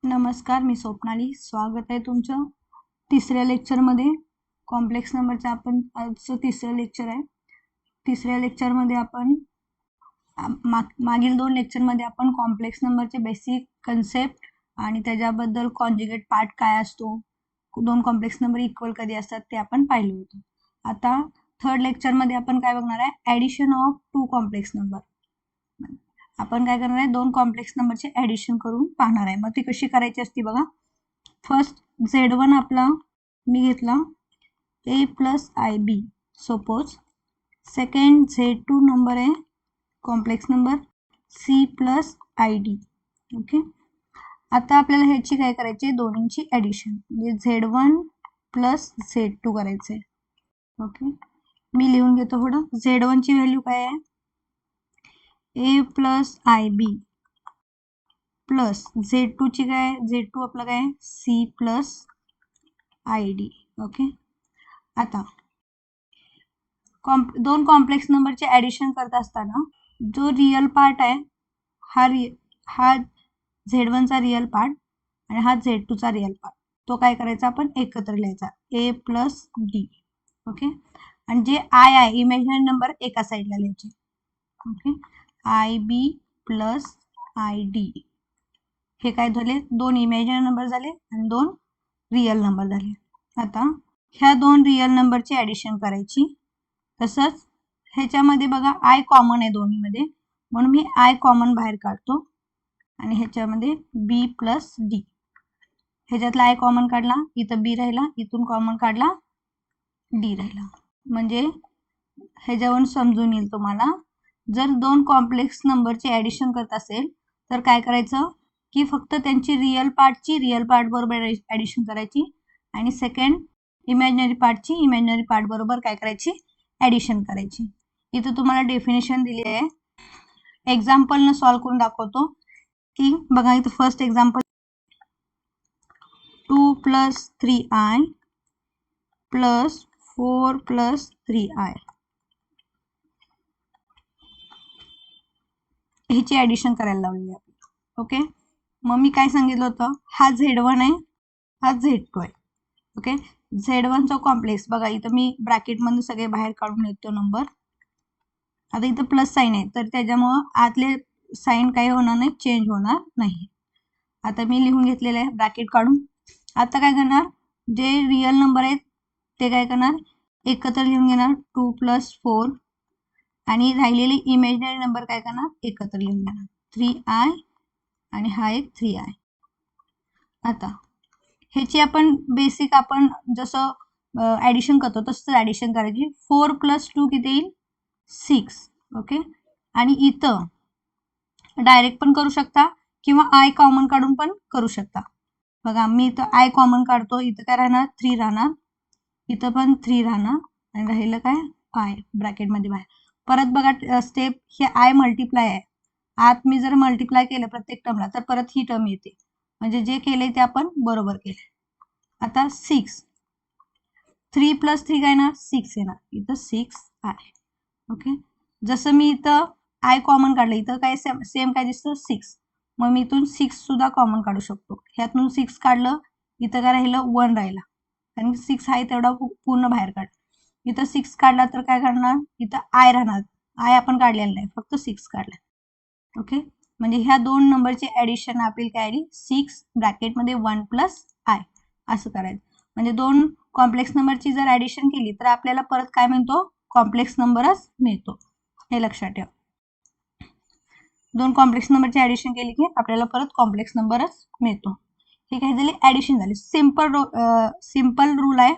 नमस्कार, मी स्वप्नाली. स्वागत आहे तुमचं तिसऱ्या लेक्चरमध्ये. कॉम्प्लेक्स नंबरचं आपण आजचं तिसरं लेक्चर आहे. तिसऱ्या लेक्चरमध्ये आपण मागील 2 लेक्चरमध्ये आपण कॉम्प्लेक्स नंबरचे बेसिक कन्सेप्ट आणि त्याच्याबद्दल कॉन्जुगेट पार्ट काय असतो, 2 कॉम्प्लेक्स नंबर इक्वल कधी असतात ते आपण पाहिलं होतं. आता थर्ड लेक्चरमध्ये आपण काय बघणार आहे, ॲडिशन ऑफ 2 कॉम्प्लेक्स नंबर. आपण काय करणार आहे, 2 कॉम्प्लेक्स नंबरचे ॲडिशन करून पाहणार आहे. मग ती कशी करायची असते बघा. फर्स्ट Z1 आपला मी घेतला A plus IB suppose. Second Z2 number आहे complex number C plus ID. Okay, आता आपल्याला ह्याची काय करायची, दोन्हींची ॲडिशन म्हणजे Z1 प्लस Z2 करायचे. ओके, मी लिहून घेतो पुढं. Z1 ची व्हॅल्यू काय आहे, A plus IB plus Z2 ची काय, Z2 आपलं काय C प्लस ID. ओके, आता 2 कॉम्प्लेक्स नंबरचे ॲडिशन करत असताना जो रिअल पार्ट आहे हा Z1 चा रिअल पार्ट आणि हा Z2 चा रिअल पार्ट, तो काय करायचा, आपण एकत्र लिहायचा A प्लस D. ओके, आणि जे I आहे इमॅजिनरी नंबर एका साईडला लिहायचे. ओके, IB प्लस ID हे काय झाले, 2 इमॅजिनरी नंबर झाले आणि 2 रिअल नंबर झाले. आता ह्या 2 रिअल नंबरची ॲडिशन करायची. तसंच ह्याच्यामध्ये बघा I कॉमन आहे दोन्हीमध्ये, म्हणून मी I कॉमन बाहेर काढतो आणि ह्याच्यामध्ये B plus D. ह्याच्यातला I common काढला, इथं B राहिला, इथून कॉमन काढला D राहिला. म्हणजे ह्याच्यावरून समजून येईल तुम्हाला, जर 2 कॉम्प्लेक्स नंबरचे ॲडिशन करत असेल तर काय करायचं की फक्त त्यांची रिअल पार्ट बरोबर ॲडिशन करायची आणि सेकंड इमॅजिनरी पार्ट बरोबर काय करायची, ॲडिशन करायची. इथं तुम्हाला डेफिनेशन दिली आहे, एक्झाम्पलनं सॉल्व्ह करून दाखवतो. की बघा इथं first example, 2 plus 3i plus 4 plus 3i ह्याची ॲडिशन करायला लावली आहे. ओके, मग मी काय सांगितलं होतं, हा Z1 आहे, हा Z2 आहे. ओके, Z1 चा कॉम्प्लेक्स बघा, इथं मी ब्रॅकेटमधून सगळे बाहेर काढून येतो नंबर. आता इथं प्लस साईन आहे तर त्याच्यामुळं आतले साईन काही होणार नाही, चेंज होणार नाही. आता मी लिहून घेतलेलं आहे ब्रॅकेट काढून. आता काय करणार, जे रिअल नंबर आहेत ते काय करणार, एकत्र लिहून घेणार 2 प्लस 4 आणि राहिलेले इमॅजिनरी नंबर काय करणार, एकत्र लिहून घेणार 3i आणि हा एक 3i. आता ह्याची आपण बेसिक आपण जसं ॲडिशन करतो तसंच ॲडिशन करायची. 4 प्लस 2 किती येईल, 6. ओके, आणि इथं डायरेक्ट पण करू शकता किंवा I कॉमन काढून पण करू शकता. बघा मी इथं I कॉमन काढतो, इथं काय राहणार, 3 राहणार, इथं पण 3 राहणार आणि राहिलं काय I ब्रॅकेटमध्ये बाहेर. परत बघा स्टेप, हे I मल्टिप्लाय आहे, आत मी जर मल्टिप्लाय केलं प्रत्येक टर्मला तर परत ही टर्म येते, म्हणजे जे केलंय ते आपण बरोबर केलंय. आता 6, 3 प्लस 3 काय येणार, 6 येणार, इथं 6i. ओके, जसं मी इथं I कॉमन काढलं, इथं काय सेम काय दिसतं, 6. मग मी इथून 6 सुद्धा कॉमन काढू शकतो. ह्यातून 6 काढलं, इथं काय राहिलं, 1 राहिला, कारण 6 आहे तेवढा पूर्ण बाहेर काढ. इथं 6 काढला तर काय काढणार, इथं I राहणार, I आपण काढलेला नाही, फक्त 6 काढला. ओके, म्हणजे ह्या 2 नंबरचे ॲडिशन आपली काय आली, 6 ब्रॅकेटमध्ये 1 प्लस I असं करायचं. म्हणजे 2 कॉम्प्लेक्स नंबरची जर ॲडिशन केली तर आपल्याला परत काय मिळतो, कॉम्प्लेक्स नंबरच मिळतो, हे लक्षात ठेवा. 2 कॉम्प्लेक्स नंबरची ॲडिशन केली की आपल्याला परत कॉम्प्लेक्स नंबरच मिळतो. हे काय झाले, ॲडिशन झाली. सिम्पल रूल आहे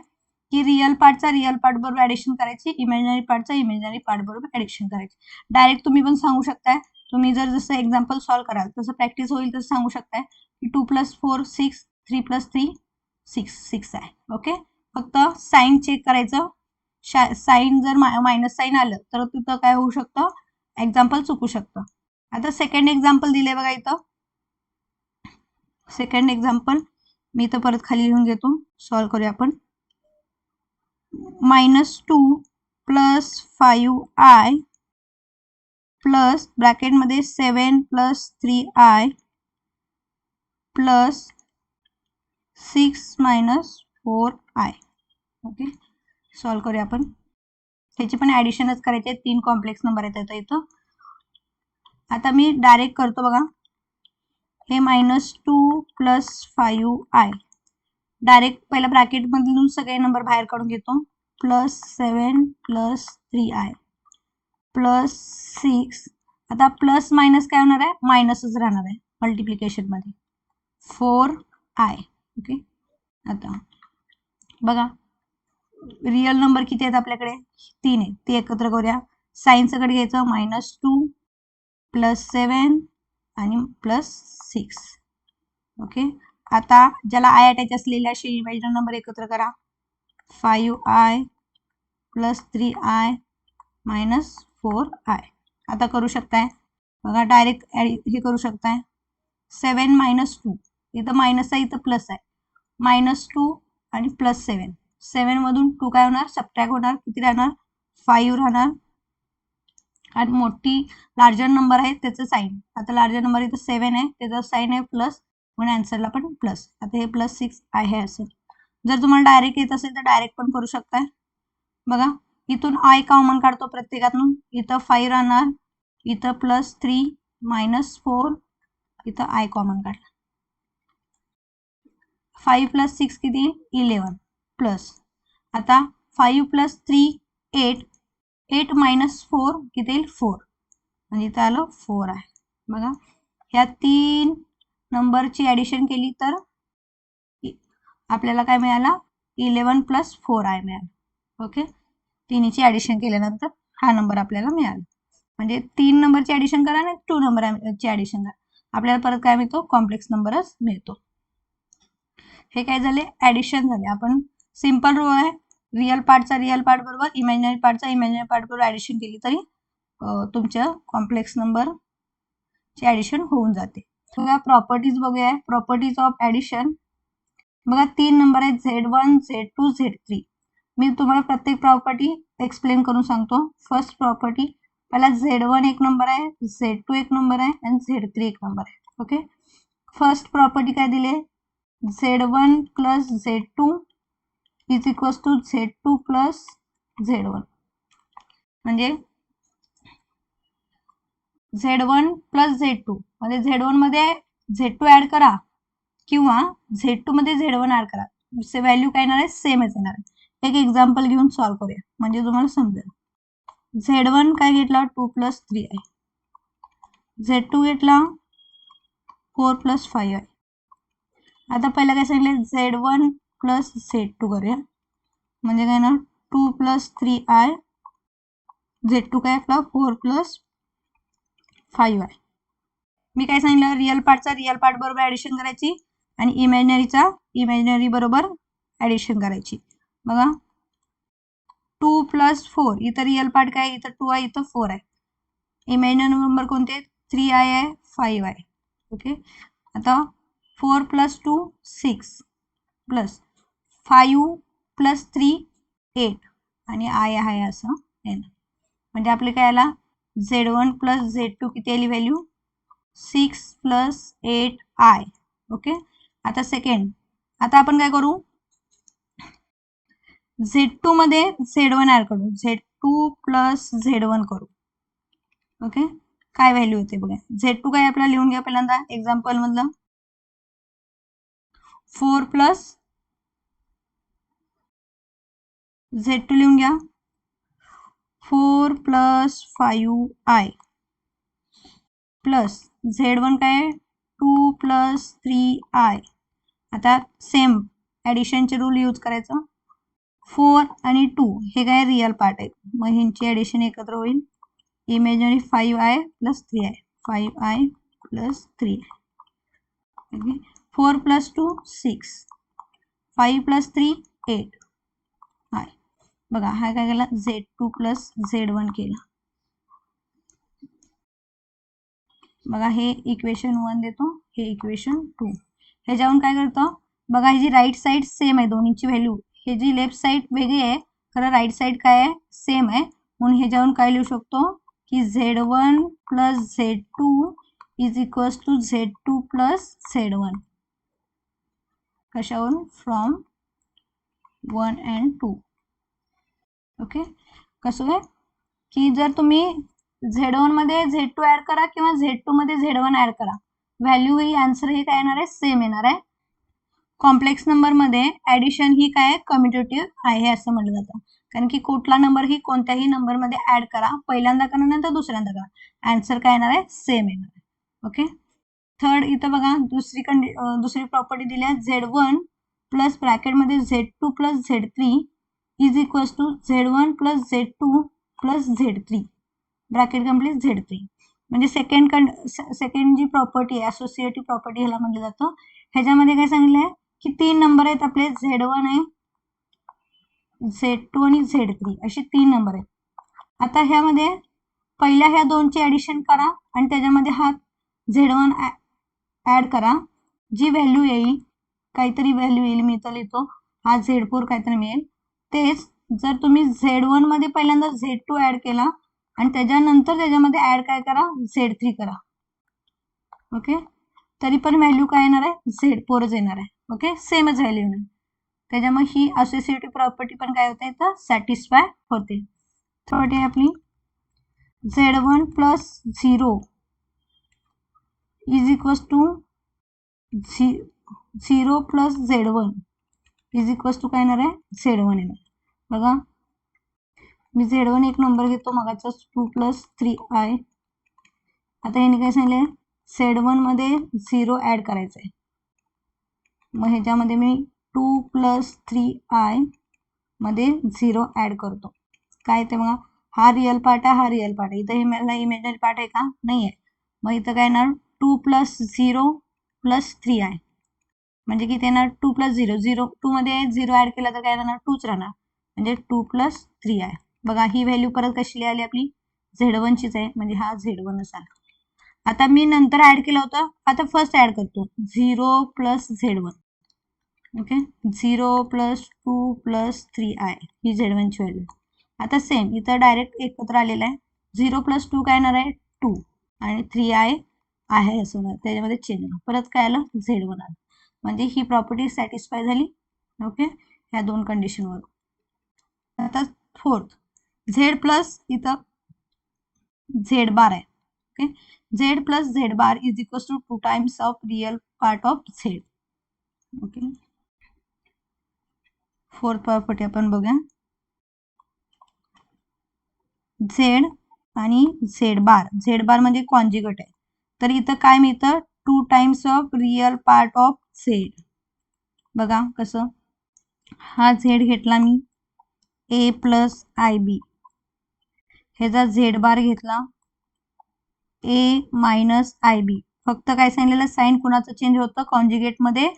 की रिअल पार्टचा रिअल पार्ट बरोबर ॲडिशन करायची, इमॅजिनरी पार्टचा इमॅजिनरी पार्ट बरोबर ॲडिशन करायची. डायरेक्ट तुम्ही पण सांगू शकताय, तुम्ही जर जसं एक्झाम्पल सॉल्व्ह कराल तसं प्रॅक्टिस होईल तसं सांगू शकताय की 2 प्लस 4 6, 3 प्लस 3 6 आहे. ओके, फक्त साईन चेक करायचं, साईन जर मायनस साईन आलं तर तिथं काय होऊ शकतं, एक्झाम्पल चुकू शकतं. आता सेकंड एक्झाम्पल दिले बघा, इथं सेकंड एक्झाम्पल मी इथं परत खाली लिहून घेतो, सॉल्व्ह करूया आपण. -2 प्लस 5i प्लस ब्रॅकेटमध्ये 7 plus 3i plus 6 minus 4i. Okay, solve करूया आपण. त्याची पण ॲडिशनच करायची आहे, 3 कॉम्प्लेक्स नंबर आहेत इथं. आता मी डायरेक्ट करतो बघा. हे -2 प्लस 5i. डायरेक्ट पहिला ब्रॅकेटमधून सगळे नंबर बाहेर काढून घेतो. +7 प्लस 3i प्लस 6. आता प्लस मायनस काय होणार आहे? मायनसच राहणार आहे मल्टिप्लिकेशन मध्ये. 4i. ओके, आता बघा रिअल नंबर किती आहेत आपल्याकडे? 3 आहेत. ते एकत्र करूया. साइन सकट घ्यायचं. -2 प्लस 7 आणि प्लस 6. ओके, आता ज्याला आय अटॅच असलेले असे इमॅजिनरी नंबर एकत्र करा. 5i plus 3i minus 4i. आता करू शकताय बघा, डायरेक्ट हे करू शकताय. 7 मायनस 2, इथं मायनस आहे, इथं प्लस आहे. -2 आणि प्लस 7. 7 मधून 2 काय होणार? सबट्रॅक्ट होणार. किती राहणार? 5 राहणार. आणि मोठी लार्जर नंबर आहे त्याचं साईन. आता लार्जर नंबर इथं 7 आहे, त्याचं साईन आहे प्लस, म्हणून आन्सरला पण प्लस. आता हे +6 आहे असेल. जर तुम्हाला डायरेक्ट येत असेल तर डायरेक्ट पण करू शकताय. बघा, इथून आय कॉमन काढतो प्रत्येकातून. इथं 5 राहणार, इथं +3 मायनस 4, इथं आय कॉमन काढला. 5 प्लस 6 किती? 11 प्लस. आता 5 प्लस 3 8. 8 मायनस 4 किती येईल? 4. म्हणजे इथं आलं 4 आहे. बघा, ह्या 3 नंबरची ॲडिशन केली तर आपल्याला काय मिळाला? 11 प्लस 4i मिळालं. ओके, तिन्हीची ॲडिशन केल्यानंतर हा नंबर आपल्याला मिळाला. म्हणजे 3 नंबरची ॲडिशन करा आणि 2 नंबरची ॲडिशन करा, आपल्याला परत काय मिळतो? कॉम्प्लेक्स नंबरच मिळतो. हे काय झाले? ॲडिशन झाले. आपण सिंपल रो आहे. रिअल पार्टचा रिअल पार्ट बरोबर, इमॅजिनरी पार्टचा इमॅजिनरी पार्ट बरोबर ॲडिशन केली तरी तुमच्या कॉम्प्लेक्स नंबरची ॲडिशन होऊन जाते. बघा, प्रॉपर्टीज बघूया. Properties of addition. बघा, 3 नंबर आहेत, Z1 Z2 Z3. मी तुम्हाला प्रत्येक प्रॉपर्टी एक्सप्लेन करून सांगतो. फर्स्ट प्रॉपर्टी, पहिला Z1 एक नंबर आहे, Z2 एक नंबर आहे आणि Z3 एक नंबर आहे. ओके, फर्स्ट प्रॉपर्टी काय दिले? Z1 plus Z2 is equals to Z2 plus Z1. म्हणजे Z1 प्लस Z2 मध्ये Z1 मध्ये Z2 ऍड करा किंवा Z2 मध्ये Z1 ऍड करा, व्हॅल्यू काय येणार आहे? सेमच येणार आहे. एक एक्झाम्पल घेऊन सॉल्व करूया म्हणजे तुम्हाला समजेल. Z1 काय घेतला? 2 प्लस 3i. Z2 घेतला 4 प्लस 5i. आता पहिला काय सांगितलं? Z1 प्लस Z2 करूया म्हणजे काय ना? 2 प्लस 3i. Z2 काय आपला? 4 प्लस 5i. मी काय सांगितलं? रिअल पार्टचा रिअल पार्ट बरोबर ॲडिशन करायची आणि इमॅजिनरीचा इमॅजिनरी बरोबर ॲडिशन करायची. बघा, 2 प्लस 4, इथं रिअल पार्ट काय? इथं 2 आहे, इथं 4 आहे. इमॅजिनरी नंबर कोणते? 3i आहे, 5 आहे. ओके, आता 4 प्लस 2 6 प्लस 5 प्लस 3 8 आणि आय आहे असं येणार. म्हणजे आपले काय आला? Z1 प्लस Z2 किती आली व्हॅल्यू? 6 plus 8i. ओके, आता सेकंड. आता आपण काय करू? Z2 मध्ये Z1 ऍड करू. Z2 प्लस Z1 करू. ओके, काय व्हॅल्यू होते बघा. Z2 काय आपल्याला लिहून घ्या पहिल्यांदा एक्झाम्पल मधलं. 4 प्लस Z2 लिहून घ्या. 4 प्लस 5i प्लस Z1 काय? 2 प्लस 3i. आता सेम ॲडिशनचे रूल यूज करायचं. 4 आणि 2 हे काय? रिअल पार्ट आहेत, मग ह्यांची ॲडिशन एकत्र होईल. Imaginary 5i plus 3i. 5i plus 3i. Okay, 4 plus 2 6. 5 plus 3 8. बघा, हा काय केला? Z2 प्लस Z1 केला. बघा, हे इक्वेशन 1 देतो, हे इक्वेशन 2. ह्याच्यावरून काय करतो? बघा, ही जी राईट साईड सेम आहे दोन्हीची व्हॅल्यू. हे जी लेफ्ट साईड वेगळी आहे, खरं राईट साईड काय आहे? सेम आहे. म्हणून ह्याच्यावरून काय लिहू शकतो की Z1 plus Z2 is equals to Z2 plus Z1. कशावरून? From 1 and 2. ओके, कसं आहे की जर तुम्ही Z1 मध्ये Z2 ऍड करा किंवा Z2 मध्ये Z1 ऍड करा, व्हॅल्यू ही आन्सर ही काय येणार आहे? सेम येणार आहे. कॉम्प्लेक्स नंबर मध्ये ऍडिशन ही काय कम्युटेटिव्ह आहे असं म्हटलं जातं, कारण की कुठला नंबर ही कोणत्याही नंबर मध्ये ऍड करा, पहिल्यांदा करा नंतर दुसऱ्यांदा करा, आन्सर काय येणार आहे? सेम येणार आहे. ओके, थर्ड इथं बघा दुसरी प्रॉपर्टी दिली आहे, Z1 प्लस ब्रॅकेटमध्ये Z2 plus Z3 is equals to Z1 plus Z2 plus Z3 bracket complete Z3. म्हणजे सेकंड जी प्रॉपर्टी आहे असोसिएटिव्ह प्रॉपर्टी ह्याला म्हटलं जातं. ह्याच्यामध्ये काय सांगितलंय की 3 नंबर आहेत आपले, Z1 आहे, Z2 आणि Z3 असे 3 नंबर आहेत. आता ह्यामध्ये पहिल्या ह्या दोनची ऍडिशन करा आणि त्याच्यामध्ये हा Z1 ऍड करा, जी व्हॅल्यू येईल काहीतरी व्हॅल्यू येईल, मी तर लिहितो हा Z4 काहीतरी मिळेल. तेच जर तुम्ही Z1 मध्ये पहिल्यांदा Z2 ऍड केला आणि त्याच्यानंतर त्याच्यामध्ये ऍड काय करा? Z3 करा. ओके, तरी पण व्हॅल्यू काय येणार आहे? Z4च येणार आहे. ओके, सेमच व्हॅल्यू येणार, त्याच्यामुळे ही असोसिएटिव्ह प्रॉपर्टी पण काय होते इथं सॅटिस्फाय होते. थर्ड आहे आपली Z1 plus 0 is equals to 0 plus Z1 is equals to काय येणार आहे? Z1 येणार. बघा मी Z1 एक नंबर घेतो मगाचा 2 प्लस 3i. आता याने काय सांगितलंय? Z1 मध्ये 0 ऍड करायचं आहे, मग ह्याच्यामध्ये मी 2 प्लस 3i मध्ये 0 ऍड करतो. काय ते बघा, हा रिअल पार्ट आहे, हा रिअल पार्ट आहे, इथं हे मला इमेजनरी पार्ट आहे का? नाही आहे. मग इथं काय येणार? 2 प्लस 0 प्लस 3i म्हणजे किती येणार? 2 प्लस 0, 2 मध्ये 0 ऍड केला तर काय राहणार? 2च राहणार, म्हणजे 2 प्लस 3i. बघा ही व्हॅल्यू परत कशी लिहिली आपली? Z1 चीच आहे, म्हणजे हा Z1 च आहे. आता मी नंतर ऍड केलं होतं, आता फर्स्ट ऍड करतो 0 plus Z1. Okay, 0 plus 2 plus 3i ही Z1 ची व्हॅल्यू. आता सेम इथं डायरेक्ट एकत्र आलेला आहे, 0 प्लस 2 काय येणार आहे? 2 आणि 3i आहे असं होणार, त्याच्यामध्ये चेंज परत काय आलं? Z1 आलं, म्हणजे ही प्रॉपर्टी सॅटिस्फाय झाली. ओके, ह्या दोन कंडिशनवर. आता फोर्थ Z प्लस इथं Z बार आहे. Okay, Z plus Z bar is equals to 2 times of real part of Z. Okay, fourth property आपण बघूया. Z आणि Z बार म्हणजे कॉन्जुगेट आहे, तर इथं काय मिळतं? 2 times of real part of Z. बघा कसं, हा Z घेतला मी A प्लस IB, ह्याचा Z बार घेतला A मायनस IB. फक्त काय सांगितलेलं? साईन कुणाचं चेंज होतं? कॉन्जुगेट मध्ये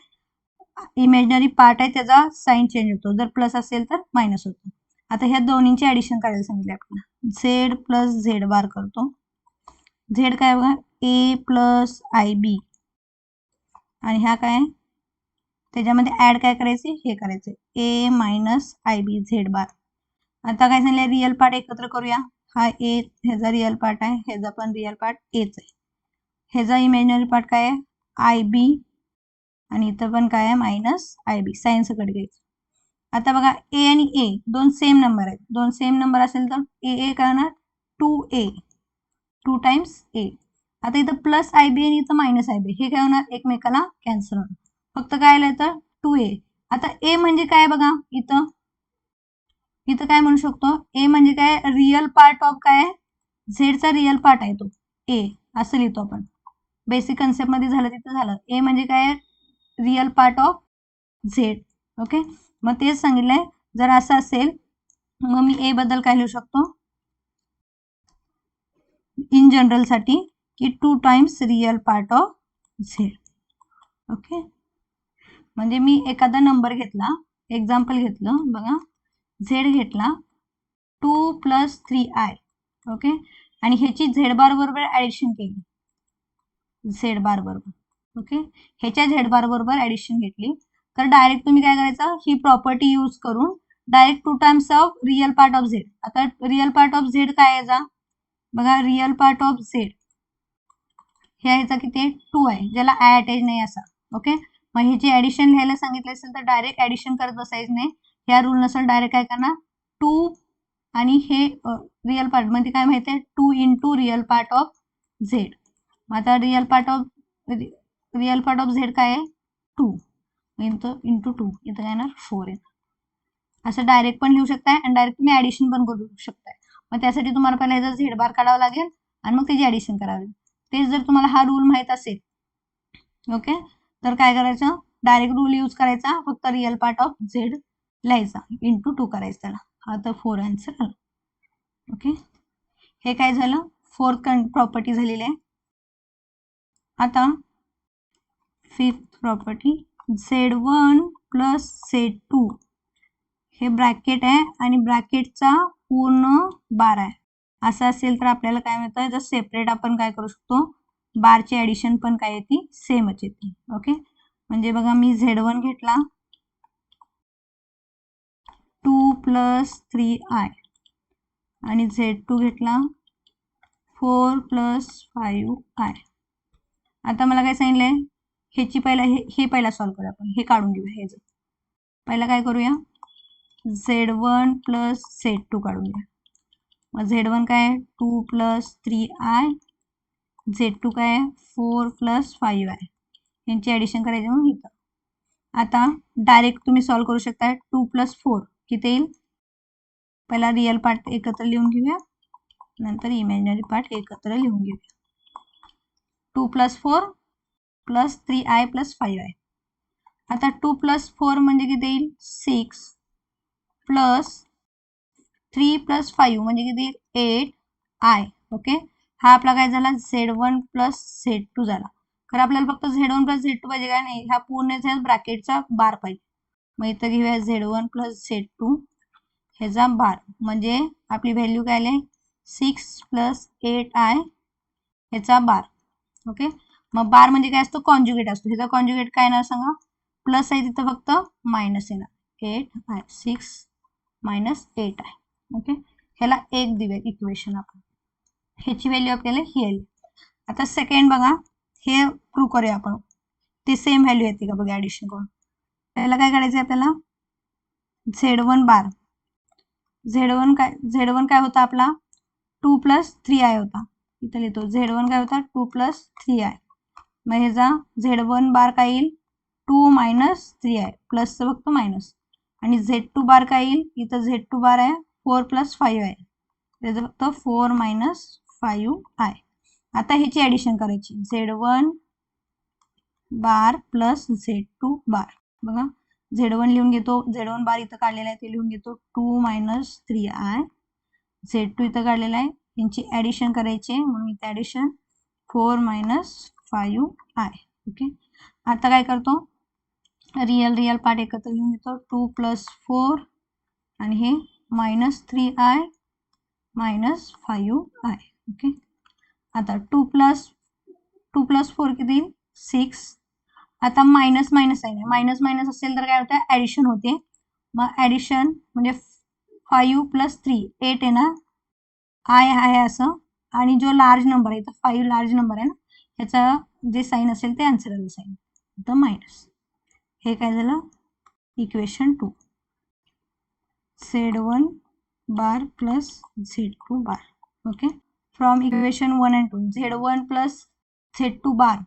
इमेजनरी पार्ट आहे त्याचा साईन चेंज होतो, जर प्लस असेल तर मायनस होतो. आता ह्या दोन्हींची ऍडिशन करायला सांगितले आपल्याला. Z प्लस Z बार करतो. Z काय बघा? A प्लस IB आणि ह्या काय? त्याच्यामध्ये ऍड काय करायचे? हे करायचे A मायनस IB Z बार. आता काय सांगितलं? रिअल पार्ट एकत्र करूया. हा A ह्याचा रिअल पार्ट आहे, ह्याचा पण रिअल पार्ट Aच आहे. ह्याचा इमेजनरी पार्ट काय आहे? IB आणि इथं पण काय आहे? Minus IB. साइन सकट घ्यायचं. आता बघा A आणि A दोन सेम नंबर आहेत, दोन सेम नंबर असेल तर A काय होणार? 2A, 2 times A. आता इथं प्लस IB आणि इथं मायनस IB, हे काय होणार? एकमेकाला कॅन्सल होणार. फक्त काय आलं तर 2A. आता A म्हणजे काय बघा, इथं काय म्हणू शकतो? A म्हणजे काय? रिअल पार्ट ऑफ काय आहे? झेडचा रिअल पार्ट आहे तो A, असं लिहितो आपण. बेसिक कन्सेप्ट मध्ये झालं तिथं झालं. A म्हणजे काय? Real part of Z. Okay, मग तेच सांगितलंय, जर असं असेल मग मी A बद्दल काय लिहू शकतो इन जनरल साठी की 2 times real part of Z. Okay, म्हणजे मी एखादा नंबर घेतला, एक्झाम्पल घेतलं बघा, Z घेतला 2 प्लस 3i. ओके, आणि ह्याची Z बार बरोबर ऍडिशन केली, Z बार बरोबर. ओके, ह्याच्या Z बार बरोबर ऍडिशन घेतली, तर डायरेक्ट तुम्ही काय करायचं? ही प्रॉपर्टी यूज करून direct 2 times of real part of Z. आता रिअल पार्ट ऑफ Z काय याचा? बघा, रिअल पार्ट ऑफ Z ह्याचा किती आहे? 2 आहे, ज्याला आय अटॅच नाही असा. ओके, मग ह्याची ऍडिशन लिहायला सांगितलं असेल तर डायरेक्ट ऍडिशन करत बसायचं नाही. ह्या रूल नसेल डायरेक्ट काय करणार 2 आणि हे रिअल पार्ट म्हणजे काय माहिती आहे 2 into real part of Z. मग आता रिअल पार्ट ऑफ झेड काय आहे 2 इंटू 2 इथं काय येणार 4 येणार. असं डायरेक्ट पण लिहू शकताय आणि डायरेक्ट तुम्ही ऍडिशन पण करू शकताय. मग त्यासाठी तुम्हाला पहिला ह्याचा झेड बार काढावा लागेल आणि मग त्याची ऍडिशन करावी लागेल. तेच जर तुम्हाला हा रूल माहित असेल ओके तर काय करायचं डायरेक्ट रूल यूज करायचा फक्त रिअल पार्ट ऑफ झेड लिहायचा इंटू 2 करायचं त्याला. हा तर 4 आन्सर आला. ओके हे काय झालं फोर्थ प्रॉपर्टी झालेली आहे. आता fifth property Z1 plus Z2 हे ब्रॅकेट आहे आणि ब्रॅकेटचा पूर्ण बार आहे. असं असेल तर आपल्याला काय मिळतं जर सेपरेट आपण काय करू शकतो बारची ऍडिशन पण काय येते सेमच येते. ओके म्हणजे बघा मी Z1 घेतला 2 प्लस 3i आणि Z2 घेतला 4 प्लस 5i. आता मला काय सांगितलंय ह्याची हे पहिला सॉल्व्ह करूया आपण. हे काढून घेऊया. हे पहिला काय करूया Z1 प्लस Z2 काढून घ्या. मग Z1 काय 2 प्लस 3i Z2 काय 4 प्लस 5i यांची ऍडिशन करायची म्हणून इथं. आता डायरेक्ट तुम्ही सॉल्व्ह करू शकता 2 प्लस 4 किती येईल पहिला रिअल पार्ट एकत्र लिहून घेऊया नंतर इमॅजिनरी पार्ट एकत्र लिहून घेऊया. 2 plus 4 plus 3i plus 5i. आता 2 प्लस 4 म्हणजे किती येईल 6 प्लस 3 प्लस 5 म्हणजे किती 8i. ओके हा आपला काय झाला Z1 प्लस Z2 झाला. खरं आपल्याला फक्त Z1 प्लस Z2 पाहिजे काय नाही ह्या पूर्ण ब्रॅकेटचा बार पाहिजे. मग इथं घेऊया Z1 प्लस Z2 ह्याचा बार म्हणजे आपली व्हॅल्यू काय आली 6 प्लस 8i ह्याचा बार. ओके मग बार म्हणजे काय असतो कॉन्जुगेट असतो. ह्याचा कॉन्जुगेट काय येणार सांगा प्लस आहे तिथं फक्त मायनस येणार 8i 6 मायनस 8i. ओके ह्याला 1 दिवे इक्वेशन आपण ह्याची व्हॅल्यू आपल्याला ही आली. आता सेकंड बघा हे प्रूव्ह करूया आपण ते सेम व्हॅल्यू येते का बघा ऍडिशन करून. त्याला काय करायचं आपल्याला Z1 बार Z1 काय होता आपला 2 प्लस 3i होता. इथं लिहितो Z1 काय होता 2 प्लस 3i. मग ह्याचा Z1 बार काय येईल 2 मायनस 3i प्लस फक्त मायनस आणि Z2 बार काय येईल इथं Z2 बार आहे 4 प्लस 5i त्याचं फक्त 4 मायनस 5i. आता ह्याची ऍडिशन करायची Z1 बार प्लस Z2 बार. बघा Z1 लिहून घेतो Z1 बार इथं काढलेला आहे ते लिहून घेतो 2 मायनस 3i Z2 इथं काढलेला आहे यांची ऍडिशन करायची म्हणून इथं ऍडिशन 4 मायनस 5i. ओके आता काय करतो रिअल पार्ट एकत्र लिहून घेतो 2 प्लस 4 आणि हे minus 3i minus 5i. Okay आता 2 प्लस 4 किती 6. आता मायनस मायनस आहे मायनस मायनस असेल तर काय होतं ऍडिशन होते. मग ऍडिशन म्हणजे 5 प्लस 3 8 आहे ना आय आहे असं आणि जो लार्ज नंबर आहे तर 5 लार्ज नंबर आहे ना ह्याचा जे साईन असेल ते आन्सर आलं साईन तर मायनस. हे काय झालं equation 2 Z1 bar plus Z2 bar. Okay from equation 1 and 2 Z1 plus Z2 बार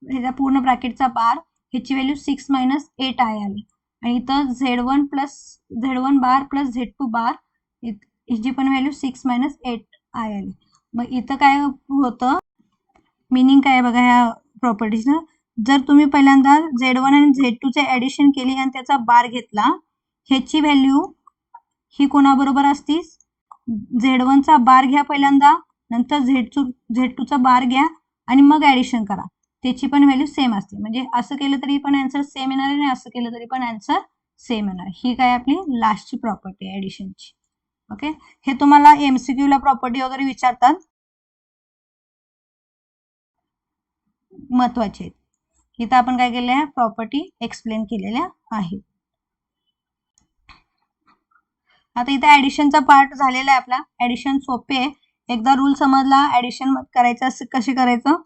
ह्याचा पूर्ण ब्रॅकेटचा बार ह्याची व्हॅल्यू 6 मायनस 8i आली आणि इथं Z1 बार प्लस Z2 बार ह्याची पण व्हॅल्यू 6 मायनस 8i आली. मग इथं काय होतं मिनिंग काय बघा ह्या प्रॉपर्टीजनं जर तुम्ही पहिल्यांदा Z1 आणि Z2 चे ऍडिशन केली आणि त्याचा बार घेतला ह्याची व्हॅल्यू ही कोणाबरोबर असती Z1 चा बार घ्या पहिल्यांदा नंतर Z2 चा बार घ्या आणि मग ऍडिशन करा त्याची पण व्हॅल्यू सेम असते. म्हणजे असं केलं तरी पण आन्सर सेम येणार आणि असं केलं तरी पण आन्सर सेम येणार. ही काय आपली लास्टची प्रॉपर्टी आहे ऍडिशनची. ओके हे तुम्हाला MCQ ला प्रॉपर्टी वगैरे विचारतात महत्वाचे आहेत. इथं आपण काय केलं आहे प्रॉपर्टी एक्सप्लेन केलेल्या आहेत. आता इथे ऍडिशनचा पार्ट झालेला आहे आपला. ऍडिशन सोपे आहे एकदा रूल समजला ऍडिशन करायचं असं कसे करायचं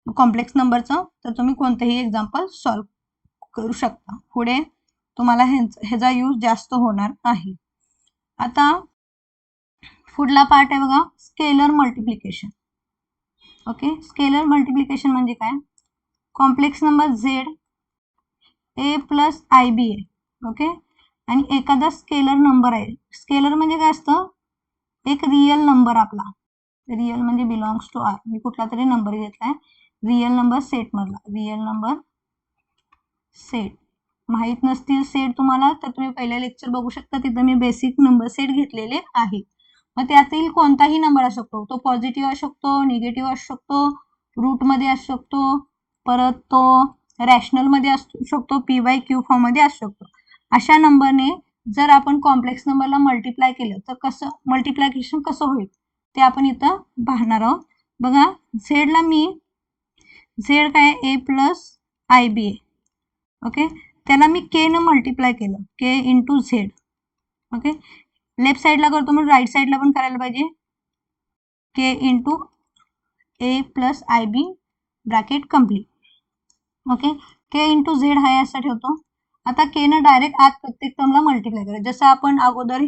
कॉम्प्लेक्स नंबरचं तर तुम्ही कोणतेही एक्झाम्पल सॉल्व्ह करू शकता. पुढे तुम्हाला ह्याचा यूज जास्त होणार आहे. आता पुढला पार्ट आहे बघा, scalar multiplication. Okay, scalar multiplication म्हणजे काय? Complex number Z A plus I B आहे. ओके, आणि एखादा स्केलर नंबर आहे. स्केलर म्हणजे काय असतं? एक रिअल नंबर आपला, रिअल म्हणजे बिलॉंग्स टू आर. मी कुठला तरी नंबर घेतलाय रिअल नंबर सेट मधला, रिअल नंबर सेट. माहित नसतील सेट तुम्हाला तर तुम्ही पहिल्या लेक्चर बघू शकता, तिथं मी बेसिक नंबर सेट घेतलेले आहे. मग त्यातील कोणताही नंबर असू शकतो, तो पॉझिटिव्ह असू शकतो, निगेटिव्ह असू शकतो, रूट मध्ये असू शकतो, परत तो रॅशनल मध्ये असू शकतो, पी बाय क्यू फॉर्म मध्ये असू शकतो. अशा नंबरने जर आपण कॉम्प्लेक्स नंबरला मल्टिप्लाय केलं तर कसं मल्टिप्लिकेशन कसं होईल ते आपण इथं पाहणार आहोत. बघा, झेडला मी झेड काय ए प्लस आय बी आहे. ओके, त्याला मी के न मल्टिप्लाय केलं, K into Z. Okay, left साईडला करतो म्हणून राईट साईडला पण करायला पाहिजे, K into A plus I B bracket complete. Okay, K into Z हा असा ठेवतो. आता के न डायरेक्ट आत प्रत्येक टर्मला मल्टिप्लाय करायचं, जसं आपण अगोदर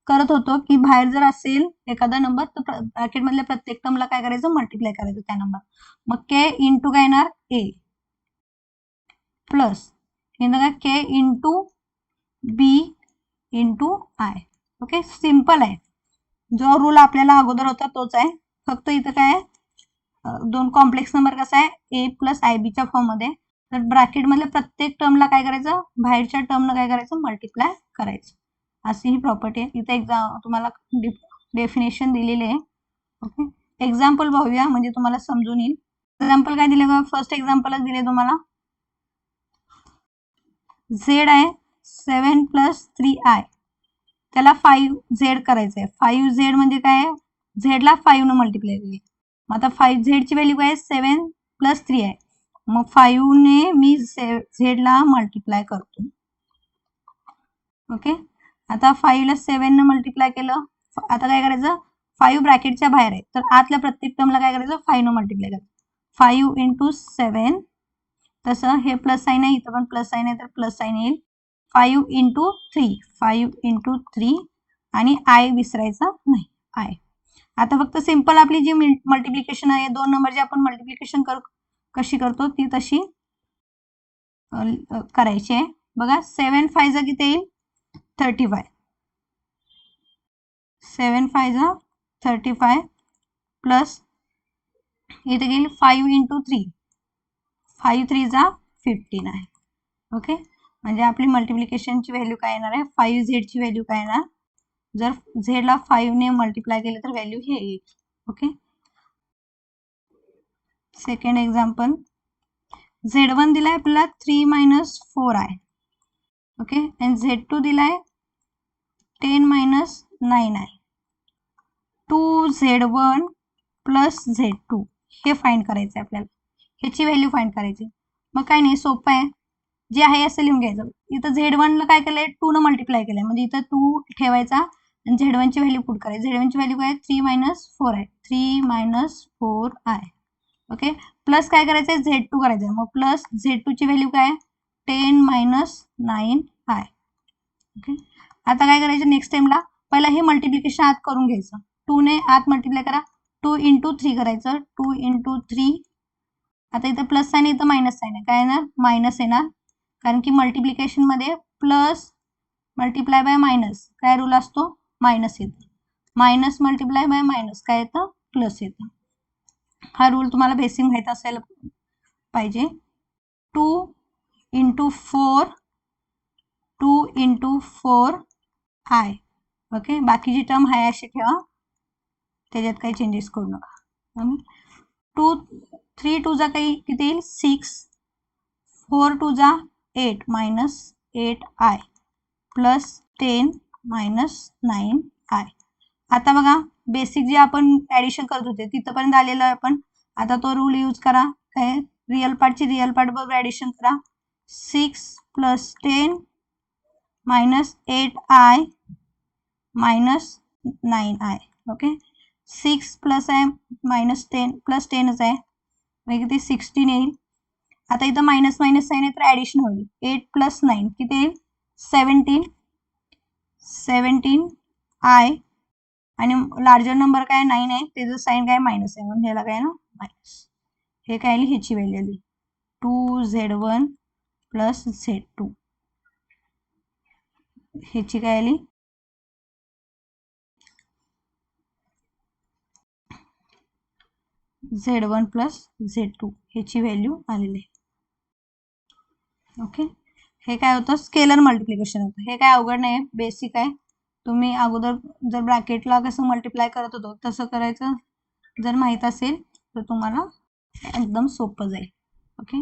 करत होतो की बाहेर जर असेल एखादा नंबर तर ब्रॅकेट मधल्या प्रत्येक टर्मला काय करायचं? मल्टिप्लाय करायचं त्या नंबर. मग के इंटू काय येणार? A plus K into B into I. Okay, simple आहे. जो रूल आपल्याला अगोदर होता तोच आहे, फक्त इथं काय आहे, दोन कॉम्प्लेक्स नंबर कसा आहे? ए प्लस आय बीच्या फॉर्म मध्ये. तर ब्रॅकेट मधल्या प्रत्येक टर्मला काय करायचं? बाहेरच्या टर्मला काय करायचं? मल्टिप्लाय करायचं. अशी ही प्रॉपर्टी आहे. इथे तुम्हाला डेफिनेशन दिलेले आहे. ओके, एक्झाम्पल पाहूया म्हणजे तुम्हाला समजून येईल. एक्झाम्पल काय दिले बघा, फर्स्ट एक्झाम्पलच दिले तुम्हाला. झेड आहे 7 प्लस 3i, त्याला 5z करायचं आहे. 5z म्हणजे काय? झेडला 5 न मल्टिप्लाय केली. मग आता 5z ची व्हॅल्यू काय? 7 प्लस 3 आहे. मग 5 ने मी झेडला मल्टिप्लाय करतो. ओके, आता 5 ला 7 न मल्टिप्लाय केलं. आता काय करायचं? 5 ब्रॅकेटच्या बाहेर आहे तर आतल्या प्रत्येक टर्मला काय करायचं? 5 न मल्टिप्लाय करायचं. 5 इंटू 7, तसं हे प्लस साईन आहे, इथं पण प्लस साईन आहे तर प्लस साईन येईल. 5 इंटू 3, 5 इंटू 3, आणि आय विसरायचा नाही, आय. आता फक्त सिंपल आपली जी मल्टिप्लिकेशन आहे, दोन नंबरची आपण मल्टिप्लिकेशन कशी करतो ती तशी करायची आहे. बघा, 7 5 जा किती येईल? 35. 7 5 जा 35 प्लस इथे घेईल 5 इंटू 3, 5 3 जा 15 आहे. ओके, म्हणजे आपली मल्टिप्लिकेशनची व्हॅल्यू काय येणार आहे? 5z ची व्हॅल्यू काय येणार? जर झेडला 5 ने मल्टिप्लाय केलं तर व्हॅल्यू हे येईल. Okay, second example. Z1 दिलाय आपल्याला 3 - 4i. ओके, आणि Z2 दिलाय 10 - 9i. 2z1 प्लस Z2 हे फाइंड करायचं आपल्याला, ह्याची व्हॅल्यू फाइंड करायची. मग काय नाही, सोपं आहे. जे आहे असं लिहून घ्यायचं. इथं Z1 ला काय केलंय? 2 न मल्टिप्लाय केलंय, म्हणजे इथं 2 ठेवायचा आणि Z1 ची व्हॅल्यू पुट करायची. Z1 ची व्हॅल्यू काय? 3 - 4 आहे, 3 - 4i. ओके, प्लस काय करायचंय? Z2 करायचंय. मग प्लस Z2 ची व्हॅल्यू काय? 10 - 9i. ओके, आता काय करायचं? नेक्स्ट टाइमला पहिला हे मल्टिप्लिकेशन आत करून घ्यायचं. 2 ने आत मल्टिप्लाय करा, 2 इंटू 3 करायचं, 2 इंटू 3. आता इथं प्लस साईन, इथं मायनस साईन आहे, काय येणार? मायनस येणार, कारण की मल्टिप्लिकेशन मध्ये प्लस मल्टिप्लाय बाय मायनस काय रूल असतो? मायनस येतं. मायनस मल्टिप्लाय बाय मायनस काय येतं? प्लस येतं. हा रूल तुम्हाला बेसिक माहित असायला पाहिजे. 2 इंटू 4, 2 इंटू 4i. ओके, बाकीची टर्म हाय अशी ठेवा, त्याच्यात काही चेंजेस करू नका. 3 2 जा काही किती येईल? 6, 4 2 जा 8 - 8i प्लस 10 - 9i. आता बघा, बेसिक जे आपण ऍडिशन करत होते तिथपर्यंत आलेलं आहे आपण. आता तो रूल यूज करा, काय? रिअल पार्टची रिअल पार्ट बरोबर ऍडिशन करा. 6 plus 10 - 8i minus 9i. Okay, 6 plus आहे -10 प्लस 10च आहे, म्हणजे किती? 16 येईल. आता इथं मायनस मायनस साईन आहे तर ऍडिशन होईल. 8 + 9 किती येईल? 17 आय आणि लार्जर नंबर काय 9 आहे, त्याचं साईन काय मायनस आहे, म्हणून ह्याला काय ना मायनस. हे काय आली? ह्याची व्हॅल्यू आली 2z1 + z2. ह्याची काय आली? z1 + z2 ह्याची व्हॅल्यू आलेली आहे. ओके, हे काय होतं? स्केलर मल्टिप्लिकेशन होतं. हे काय अवघड नाही, बेसिक आहे. तुम्ही अगोदर जर ब्रॅकेटला कसं मल्टिप्लाय करत होतो तसं करायचं जर माहीत असेल तर तुम्हाला एकदम सोपं जाईल. ओके,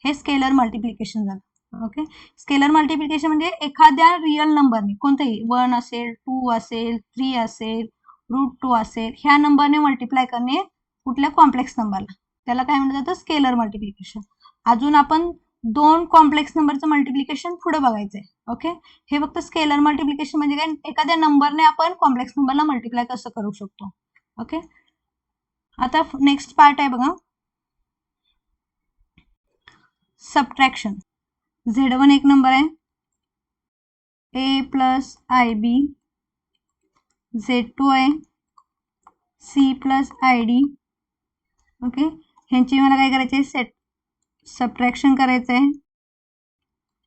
हे स्केलर मल्टिप्लिकेशन झालं. ओके, स्केलर मल्टिप्लिकेशन म्हणजे एखाद्या रिअल नंबरने, कोणताही 1 असेल, 2 असेल, 3 असेल, √2 असेल, ह्या नंबरने मल्टिप्लाय करणे कुठल्या कॉम्प्लेक्स नंबरला, त्याला काय म्हटलं जातं? Scalar multiplication. अजून आपण 2 कॉम्प्लेक्स नंबरचं मल्टिप्लिकेशन पुढे बघायचंय. ओके, हे फक्त स्केलर मल्टिप्लिकेशन म्हणजे काय? एखाद्या नंबरने आपण कॉम्प्लेक्स नंबरला मल्टिप्लाय कसं करू शकतो. ओके, आता नेक्स्ट पार्ट आहे बघा, सबट्रॅक्शन. z1 एक नंबर आहे, a + ib, z2 आहे c + id. ओके, ह्यांची मला काय करायचे? सबट्रॅक्शन करायचं आहे.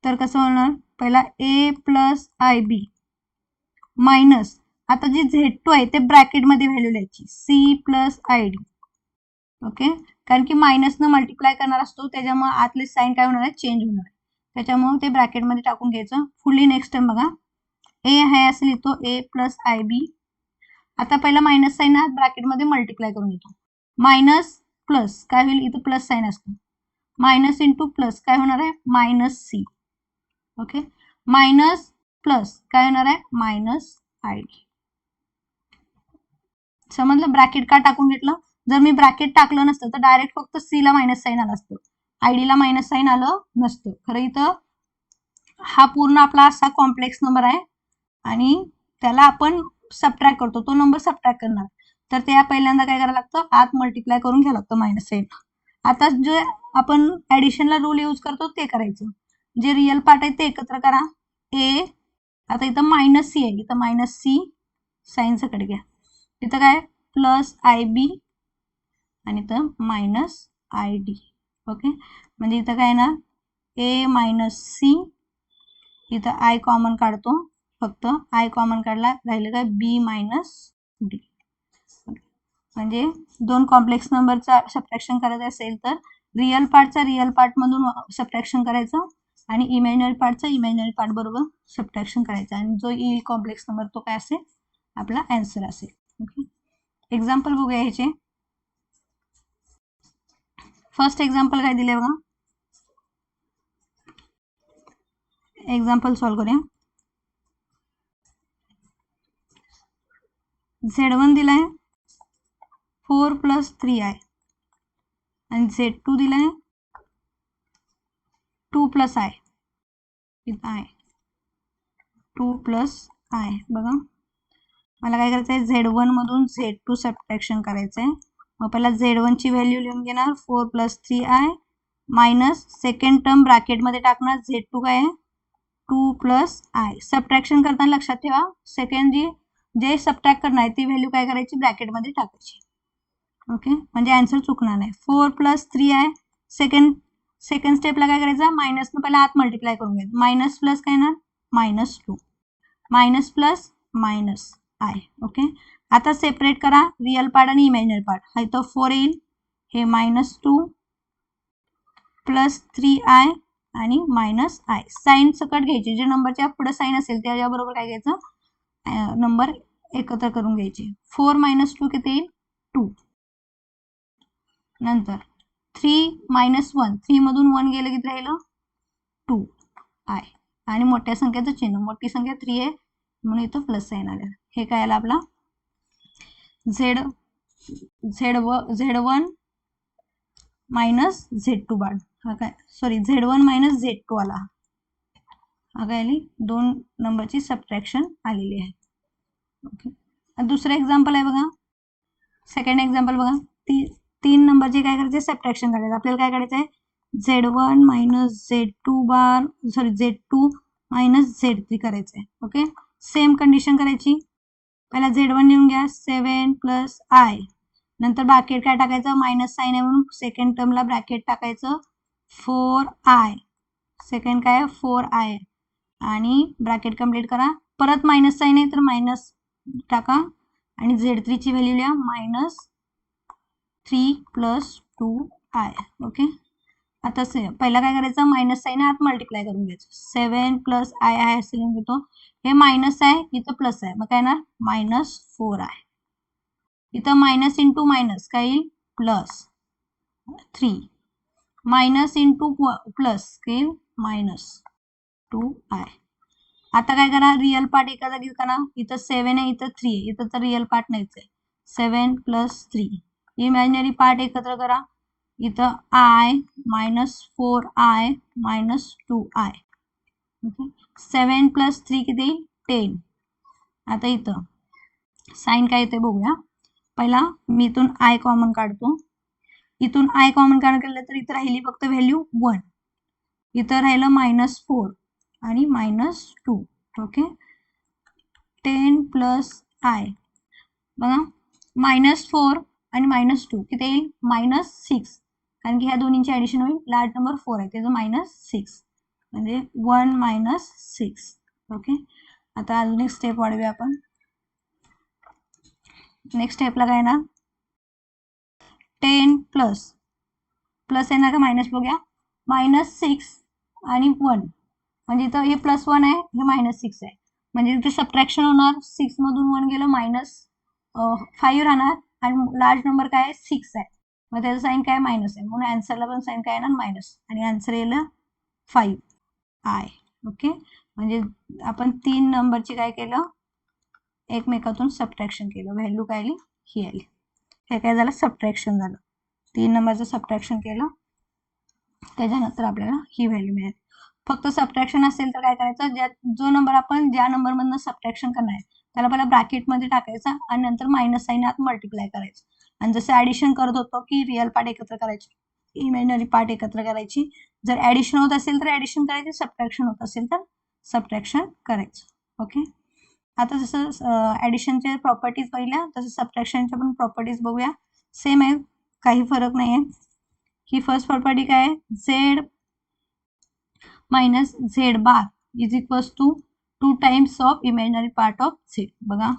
तर कसं होणार? पहिला a + ib मायनस, आता जी z2 आहे ते ब्रॅकेटमध्ये व्हॅल्यू लिहायची, c + id. ओके, कारण की मायनसनं मल्टिप्लाय करणार असतो त्याच्यामुळे आतले साईन काय होणार आहे? चेंज होणार आहे. त्याच्यामुळे ते ब्रॅकेटमध्ये टाकून घ्यायचं. फुल्ली नेक्स्ट टाइम बघा, a आहे असं लिहितो, a + ib. आता पहिला मायनस साईन ब्रॅकेटमध्ये मल्टिप्लाय करून घेतो. मायनस प्लस काय होईल? इथं प्लस साईन असतो. मायनस इंटू प्लस काय होणार आहे? -c. ओके, मायनस प्लस काय होणार आहे? -id. समजलं? ब्रॅकेट का टाकून घेतलं? जर मी ब्रॅकेट टाकलं नसतं तर डायरेक्ट फक्त c ला मायनस साईन आलं असतं, id ला मायनस साईन आलं नसतं. खरं इथं हा पूर्ण आपला असा कॉम्प्लेक्स नंबर आहे आणि त्याला आपण सबट्रॅक्ट करतो, तो नंबर सबट्रॅक्ट करणार, तर त्या पहिल्यांदा काय करायला लागतं? आत मल्टिप्लाय करून घ्यायला लागतं मायनस साईन. आता जे आपण ऍडिशनला रूल यूज करतो ते करायचं. जे रिअल पार्ट आहे ते एकत्र करा. a, आता इथं -c आहे, इथं -c साईन सकट घ्या. इथं काय? +ib आणि इथं -id. ओके, म्हणजे इथं काय ना a - c, इथं i कॉमन काढतो, फक्त i कॉमन काढला, राहिलं काय? b - d. म्हणजे 2 कॉम्प्लेक्स नंबरचा सबट्रॅक्शन करायचं असेल तर रिअल पार्टचा रिअल पार्ट मधून सबट्रॅक्शन करायचं आणि इमॅजिनरी पार्टचा इमॅजिनरी पार्ट बरोबर सबट्रॅक्शन करायचं, आणि जो येईल कॉम्प्लेक्स नंबर तो काय असेल? आपला आन्सर असेल. ओके, एक्झाम्पल बघूया ह्याचे. फर्स्ट एक्झाम्पल काय दिले बघा, एक्झाम्पल सॉल्व करूया. z1 दिलाय 4 + 3i आणि z2 दिलाय 2 + i. इथं आहे 2 + i. बघा, मला काय करायचं आहे? z1 मधून z2 सबट्रॅक्शन करायचं आहे. मग पहिला z1 ची व्हॅल्यू लिहून घेणार, 4 + 3i मायनस सेकंड टर्म ब्रॅकेटमध्ये टाकणार, z2 काय आहे? 2 + i. सबट्रॅक्शन करताना लक्षात ठेवा, सेकंड जे सबट्रॅक्ट करणार आहे ती व्हॅल्यू काय करायची? ब्रॅकेटमध्ये टाकायची. ओके, म्हणजे आन्सर चुकणार नाही. 4 + 3i, सेकंड स्टेपला काय करायचं? मायनसनं पहिला आत मल्टिप्लाय करून घ्यायचं. मायनस प्लस काय येणार? -2. Minus plus minus i. Okay, आता सेपरेट करा रिअल पार्ट आणि इमॅजिनरी पार्ट. हा इथं 4 येईल, हे -2 + 3i आणि -i. साईन सकट घ्यायची, जे नंबरच्या पुढे साईन असेल त्याच्याबरोबर काय घ्यायचं? नंबर एकत्र करून घ्यायचे. 4 - 2 किती येईल? 2. नंतर 3 - 1, 3 मधून 1 गेलं किती राहिलं? 2i. आणि मोठ्या संख्येचं चिन्ह, मोठी संख्या 3 आहे म्हणून इथं प्लस साईन आलं. हे काय आलं आपला? z1 - z2 बाळ, हा काय? सॉरी, z1 - z2 आला. हा काय आली? 2 नंबरची सबट्रॅक्शन आलेली आहे. ओके, दुसरं एक्झाम्पल आहे बघा, सेकंड एक्झाम्पल बघा. 3 नंबरचे काय करायचे? सबट्रॅक्शन करायचं. आपल्याला काय करायचं आहे? Z1 मायनस Z2 बार सॉरी Z2 मायनस Z3 करायचं आहे. ओके, सेम कंडिशन करायची. पहिला Z1 लिहून घ्या 7 प्लस आय, नंतर ब्रॅकेट काय टाकायचं मायनस साइन आहे म्हणून सेकंड टर्मला ब्रॅकेट टाकायचं 4i, सेकंड काय 4i आणि ब्रॅकेट कंप्लीट करा. परत मायनस साइन आहे तर मायनस टाका आणि Z3 ची व्हॅल्यू लिहा -3 प्लस 2i. ओके, आता पहिला काय करायचं मायनस साइन आत मल्टिप्लाय करून घ्यायचं. 7 प्लस आय आहे असं लिहून घेतो. हे मायनस आहे इथं प्लस आहे, मग काय येणार -4i. इथं मायनस इंटू मायनस काय येईल +3, मायनस इंटू प्लस काय येईल -2i. आता काय करा रिअल पार्ट एका जागी करा. इथं 7 आहे इथं 3 आहे, इथं तर रिअल पार्ट नाहीच आहे. 7 प्लस 3 इमॅजिनरी पार्ट एकत्र करा. इथं i -4i -2i. Okay, 7 plus 3 किती 10. आता इथं साइन काय येते बघूया. पहिला मी इथून i कॉमन काढतो. इथून i कॉमन काढलं तर इथं राहिली फक्त व्हॅल्यू 1, इथं राहिलं -4 आणि -2. ओके, 10 प्लस i बघा -4 आणि -2 किती येईल -6, कारण की ह्या दोन्हींची ऍडिशन होईल. लार्ज नंबर 4 आहे त्याचं -6 म्हणजे 1 -6. ओके, आता अजून एक स्टेप वाढवूया आपण. नेक्स्ट स्टेपला काय येणार 10 प्लस येणार का मायनस बघूया -6 आणि 1, म्हणजे इथं हे +1 आहे हे -6 आहे, म्हणजे इथे सबट्रॅक्शन होणार. 6 मधून 1 गेलं -5 राहणार आणि लार्ज नंबर काय आहे 6 आहे, मग त्याचं साइन काय मायनस आहे म्हणून आन्सरला पण साइन काय येणार मायनस आणि आन्सर येईल 5i. ओके, म्हणजे आपण 3 नंबरची काय केलं एकमेकातून सबट्रॅक्शन केलं, व्हॅल्यू काय आली ही आली. हे काय झालं सबट्रॅक्शन झालं. 3 नंबरचं सबट्रॅक्शन केलं त्याच्यानंतर आपल्याला ही व्हॅल्यू मिळाली. फक्त सबट्रॅक्शन असेल तर काय करायचं जो नंबर आपण ज्या नंबरमधनं सबट्रॅक्शन करणार आहे त्याला पहिला ब्रॅकेटमध्ये टाकायचा आणि नंतर मायनस साइन आत मल्टिप्लाय करायचं. आणि जसं ऍडिशन करत होतो की रिअल पार्ट एकत्र करायची, इमॅजिनरी पार्ट एकत्र करायची. जर ऍडिशन होत असेल तर ऍडिशन करायची, सबट्रॅक्शन होत असेल तर सबट्रॅक्शन करायचं. ओके, आता जसं ऍडिशनच्या प्रॉपर्टीज पाहिल्या तसं सबट्रॅक्शनच्या पण प्रॉपर्टीज बघूया. सेम आहे, काही फरक नाही आहे. ही फर्स्ट प्रॉपर्टी काय आहे Z minus Z bar is equals to 2 times of imaginary part of Z. बघा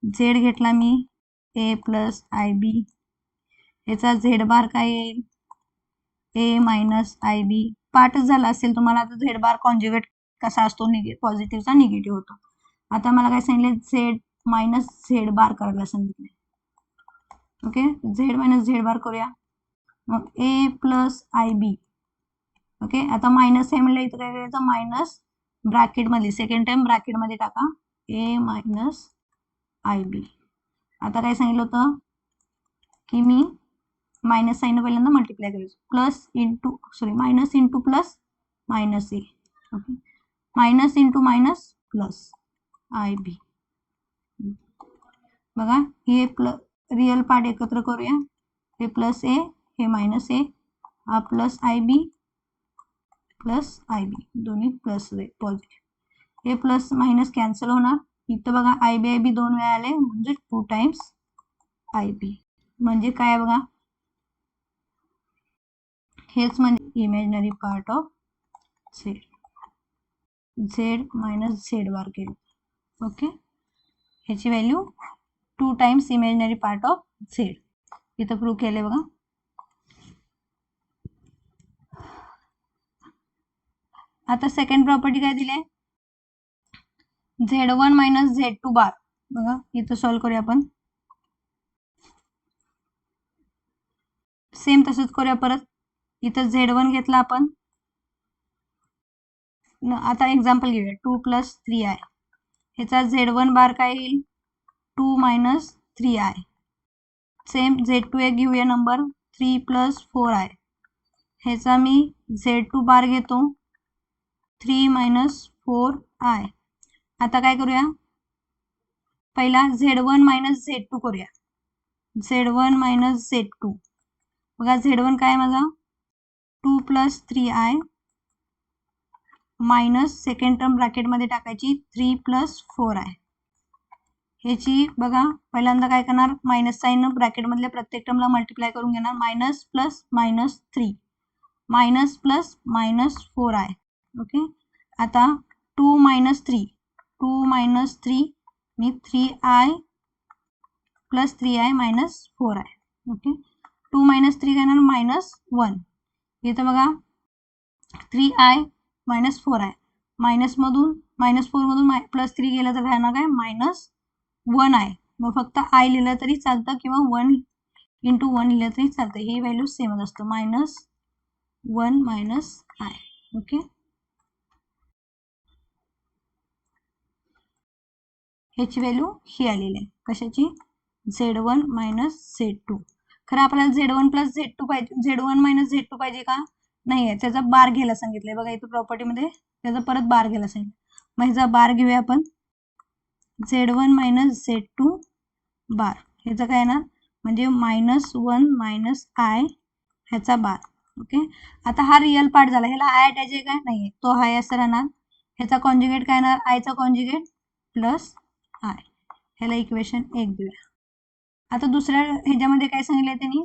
Z घेतला मी a प्लस IB, याचा Z बार काय येईल a मायनस IB. पार्टच झाला असेल तुम्हाला. आता Z बार कॉन्ज्युगेट कसा असतो पॉझिटिव्हचा निगेटिव्ह होतो. आता मला काय सांगितले Z मायनस Z बार करायला सांगितले. ओके, Z मायनस Z बार करूया. मग a प्लस IB. ओके, आता मायनस आहे म्हणलं इथं काय करायचं मायनस ब्रॅकेटमध्ये सेकंड टाइम ब्रॅकेटमध्ये टाका a मायनस IB. आता काय सांगितलं होतं की मी मायनस साइन पहिल्यांदा मल्टिप्लाय करायचं minus into plus minus a. Okay, minus into minus plus IB. बघा हे रिअल पार्ट एकत्र करूया. हे प्लस a हे मायनस a, हा प्लस IB प्लस IB दोन्ही प्लस पॉझिटिव्ह. हे प्लस मायनस कॅन्सल होणार. इथं बघा IB दोन वेळा आले म्हणजे 2 टाइम्स IB. म्हणजे काय बघा हेच म्हणजे imaginary part of Z minus Z बार केलं. ओके, ह्याची value 2 times imaginary part of Z इथं प्रूव्ह केले. बघा आता सेकंड प्रॉपर्टी काय दिली Z1 मायनस Z2 बार. बघा इथं सॉल्व्ह करूया आपण. सेम तसंच करूया परत. इथं Z1 घेतला आपण. आता एक्झाम्पल घेऊया 2 प्लस 3i. ह्याचा Z1 बार काय येईल 2 मायनस 3i. सेम Z2 एक घेऊया नंबर 3 प्लस 4i. ह्याचा मी Z2 बार घेतो 3 मायनस 4i. आता काय करूया पहिला Z1 मायनस Z2 करूया. Z1 minus Z2. बघा Z1 काय माझा 2 + 3i मायनस सेकंड टर्म ब्रॅकेटमध्ये टाकायची 3 + 4i. ह्याची बघा पहिल्यांदा काय करणार, मायनस साईन ब्रॅकेटमधल्या प्रत्येक टर्मला मल्टिप्लाय करून घेणार. Minus plus minus 3 minus plus minus 4i. Okay, आता 2 - 3 2 - 3 आणि 3i + 3i - 4i. ओके, 2 - 3 काय येणार -1. इथं बघा 3i - 4i -4 मधून +3 गेलं तर राहणार काय -1i. मग फक्त i लिहिलं तरी चालतं किंवा 1 × 1 लिहिलं तरी चालतं. ही व्हॅल्यू सेमच असतं -1 - i. ओके, ह्याची व्हॅल्यू ही आलेली आहे. कशाची? Z1 - Z2. खरं आपल्याला Z1 + Z2 पाहिजे, Z1 - Z2 पाहिजे का? नाही आहे, त्याचा बार घ्यायला सांगितलंय. बघा इथं प्रॉपर्टीमध्ये त्याचा परत बार घ्यायला सांगितलं. मग ह्याचा बार घेऊया आपण. Z1 - Z2 बार. ह्याचं काय येणार म्हणजे -1 - i ह्याचा बार. ओके, आता हा रिअल पार्ट झाला. ह्याला आय अटॅच आहे का? नाही, तो हाय असं राहणार. ह्याचा कॉन्जुगेट काय येणार? आयचा कॉन्जुगेट प्लस आय. ह्याला इक्वेशन 1 देऊया. आता दुसऱ्या ह्याच्यामध्ये काय सांगितलंय त्यांनी,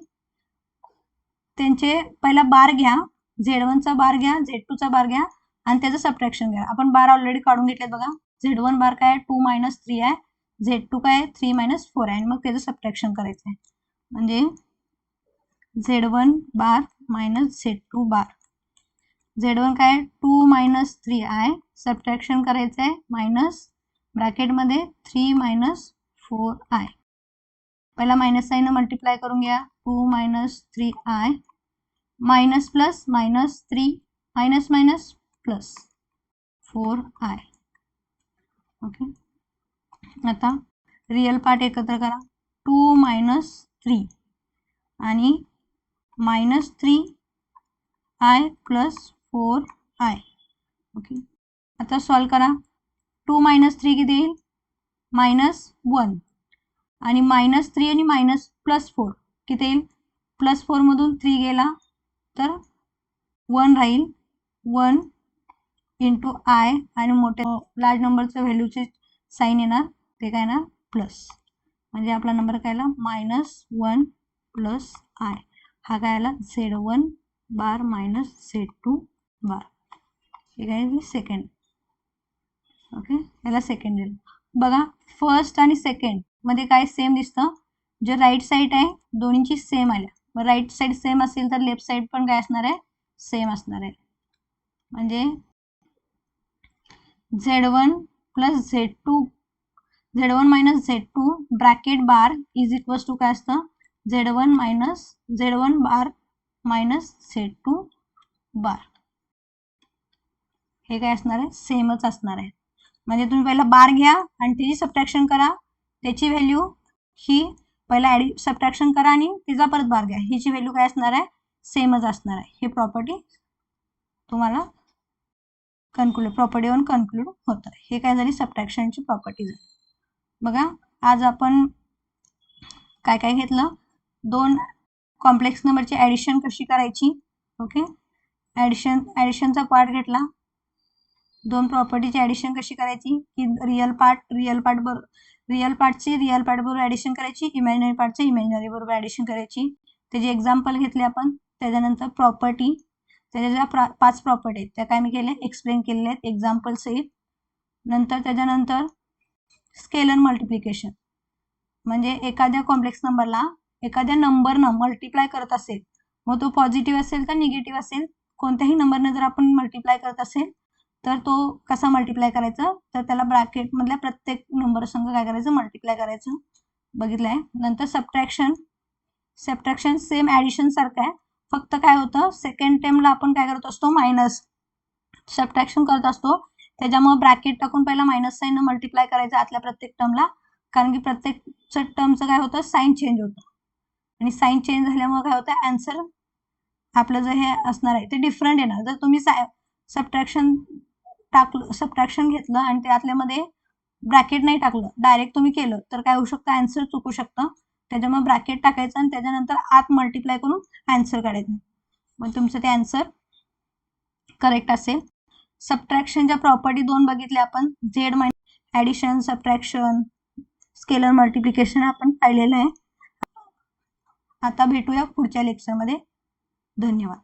त्यांचे पहिला बार घ्या, Z1चा बार घ्या, Z2चा बार घ्या आणि त्याचं सबट्रॅक्शन घ्या. आपण बार ऑलरेडी काढून घेतलेत बघा. Z1 बार काय 2 - 3 आहे, Z2 काय 3 - 4 आहे आणि मग त्याचं सबट्रॅक्शन करायचं आहे. म्हणजे Z1 बार Z2 बार. Z1 काय 2 - 3i सबट्रॅक्शन करायचं आहे मायनस ब्रॅकेटमध्ये 3 - 4i. पहिला मायनस साईन मल्टिप्लाय करून घ्या. 2 - 3i minus plus -3 minus plus 4i. Okay, आता रिअल पार्ट एकत्र करा. 2 - 3 आणि -3i + 4i. ओके, आता सॉल्व करा. 2 - 3 किती येईल? -1 आणि -3 आणि +4 किती येईल? +4 मधून 3 गेला तर 1 राहील. 1 × i आणि मोठ्या लार्ज नंबरचं व्हॅल्यूचे साईन येणार, ते काय येणार प्लस. म्हणजे आपला नंबर काय आला -1 + i. हा काय आला Z1 बार Z2 बार. हे काय सेकंड. ओके, याला सेकंड दिलं. बघा फर्स्ट आणि सेकंड मध्ये काय सेम दिसतं. जे राईट साईड आहे दोन्हीची सेम आल्या. मग राईट साईड सेम असेल तर लेफ्ट साईड पण काय असणार आहे? सेम असणार आहे. म्हणजे Z1 + Z2 Z1 - Z2 bracket bar is equals to काय असतं? Z1 बार Z2 बार. हे काय असणार आहे? सेमच असणार आहे. म्हणजे तुम्ही पहिला बार घ्या आणि त्याची सबट्रॅक्शन करा. त्याची व्हॅल्यू ही पहिला सबट्रॅक्शन करा आणि तिचा परत बार घ्या. हिची व्हॅल्यू काय असणार आहे? सेमच असणार आहे. ही प्रॉपर्टी तुम्हाला प्रॉपर्टीवरून कन्क्लूड होतं. हे काय झाली? सबट्रॅक्शनची प्रॉपर्टी झाली. बघा आज आपण काय काय घेतलं? 2 कॉम्प्लेक्स नंबरची ॲडिशन कशी करायची. ओके, ॲडिशनचा पार्ट घेतला. 2 प्रॉपर्टीची ॲडिशन कशी करायची की रिअल पार्टची रिअल पार्ट बरोबर ॲडिशन करायची, इमॅजिनरी पार्टची इमॅजिनरी बरोबर ॲडिशन करायची. त्याचे एक्झाम्पल घेतले आपण. त्याच्यानंतर प्रॉपर्टी, त्याच्या ज्या 5 प्रॉपर्टी आहेत त्या काय मी केल्या एक्सप्लेन केलेल्या आहेत एक्झाम्पल सहित. त्याच्यानंतर स्केलर मल्टिप्लिकेशन, म्हणजे एखाद्या कॉम्प्लेक्स नंबरला एखाद्या नंबरनं मल्टिप्लाय करत असेल, मग तो पॉझिटिव्ह असेल तर निगेटिव्ह असेल, कोणत्याही नंबरनं जर आपण मल्टिप्लाय करत असेल तर तो कसा मल्टिप्लाय करायचा, तर त्याला ब्रॅकेटमधल्या प्रत्येक नंबर संग काय करायचं? मल्टिप्लाय करायचं. बघितलंय. नंतर सबट्रॅक्शन सेम ॲडिशन सारखं आहे, फक्त काय होतं सेकंड टर्मला आपण काय करत असतो? मायनस सबट्रॅक्शन करत असतो. त्याच्यामुळे ब्रॅकेट टाकून पहिला मायनस साईन मल्टिप्लाय करायचं आतल्या प्रत्येक टर्मला, कारण की प्रत्येक टर्मचं काय होतं? साईन चेंज होतं आणि साईन चेंज झाल्यामुळे काय होतं? आन्सर आपलं जे हे असणार आहे ते डिफरंट येणार. जर तुम्ही सबट्रॅक्शन घेतलं आणि त्यातल्यामध्ये ब्रॅकेट नाही टाकलं, डायरेक्ट तुम्ही केलं तर काय होऊ शकतं? आन्सर चुकू शकतं. त्याच्यामुळे ब्रॅकेट टाकायचं आणि त्याच्यानंतर आत मल्टिप्लाय करून आन्सर काढायचं. मग तुमचं ते आन्सर करेक्ट असेल. सबट्रॅक्शनच्या प्रॉपर्टी 2 बघितल्या आपण. Z minus addition, subtraction, scalar multiplication आपण पाहिलेलं आहे. आता भेटूया पुढच्या लेक्चरमध्ये. धन्यवाद.